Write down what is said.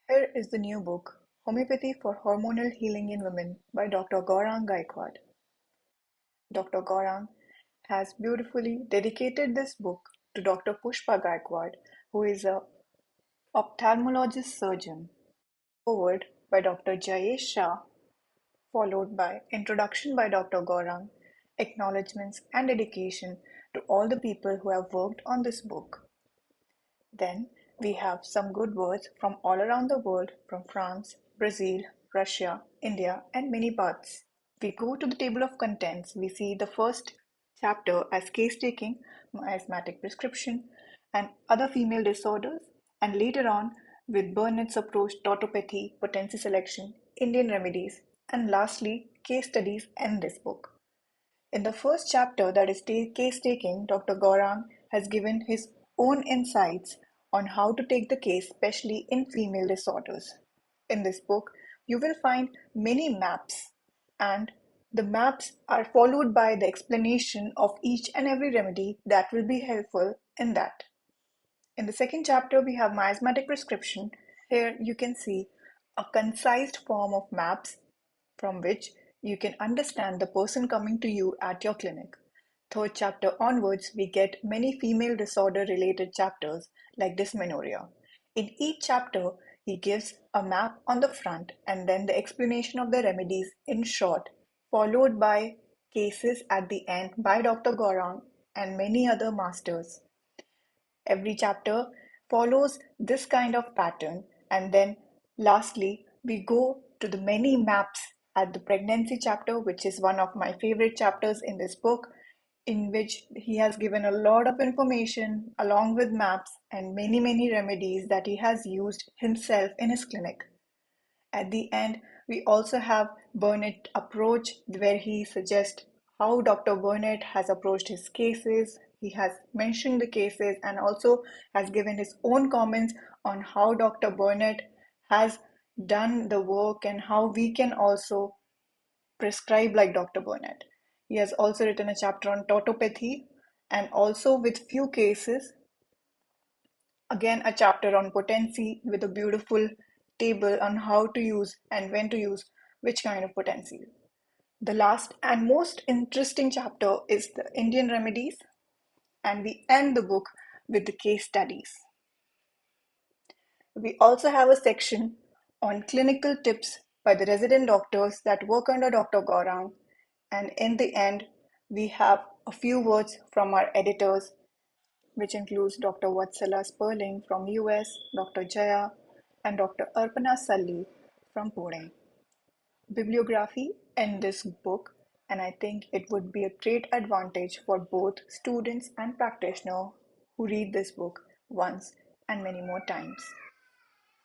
Here is the new book, Homeopathy for Hormonal Healing in Women by Dr. Gaurang Gaikwad. Dr. Gaurang has beautifully dedicated this book to Dr. Pushpa Gaikwad, who is a ophthalmologist surgeon. Forward by Dr. Jayesh Shah, followed by introduction by Dr. Gaurang, acknowledgements and dedication to all the people who have worked on this book. Then we have some good words from all around the world, from France, Brazil, Russia, India, and many parts. We go to the table of contents. We see the first chapter as case taking, miasmatic prescription, and other female disorders, and later on with Burnett's approach, tautopathy, potency selection, Indian remedies, and lastly, case studies in this book. In the first chapter, that is case taking, Dr. Gaurang has given his own insights on how to take the case, especially in female disorders. In this book, you will find many maps, and the maps are followed by the explanation of each and every remedy that will be helpful in that. In the second chapter, we have miasmatic prescription. Here you can see a concised form of maps from which you can understand the person coming to you at your clinic. Third chapter onwards, we get many female disorder related chapters like dysmenorrhea. In each chapter, he gives a map on the front and then the explanation of the remedies in short, followed by cases at the end by Dr. Gaurang and many other masters. Every chapter follows this kind of pattern, and then lastly, we go to the many maps at the pregnancy chapter, which is one of my favorite chapters in this book, in which he has given a lot of information along with maps and many remedies that he has used himself in his clinic. At the end, we also have Burnett approach, where he suggests how Dr. Burnett has approached his cases. He has mentioned the cases and also has given his own comments on how Dr. Burnett has done the work and how we can also prescribe like Dr. Burnett. He has also written a chapter on tautopathy and also with few cases. Again, a chapter on potency with a beautiful table on how to use and when to use which kind of potency. The last and most interesting chapter is the Indian remedies, and we end the book with the case studies. We also have a section on clinical tips by the resident doctors that work under Dr. Gaurang, and in the end, we have a few words from our editors, which includes Dr. Vatsala Sperling from US, Dr. Jaya, and Dr. Arpana Salli from Pune. Bibliography in this book, and I think it would be a great advantage for both students and practitioners who read this book once and many more times.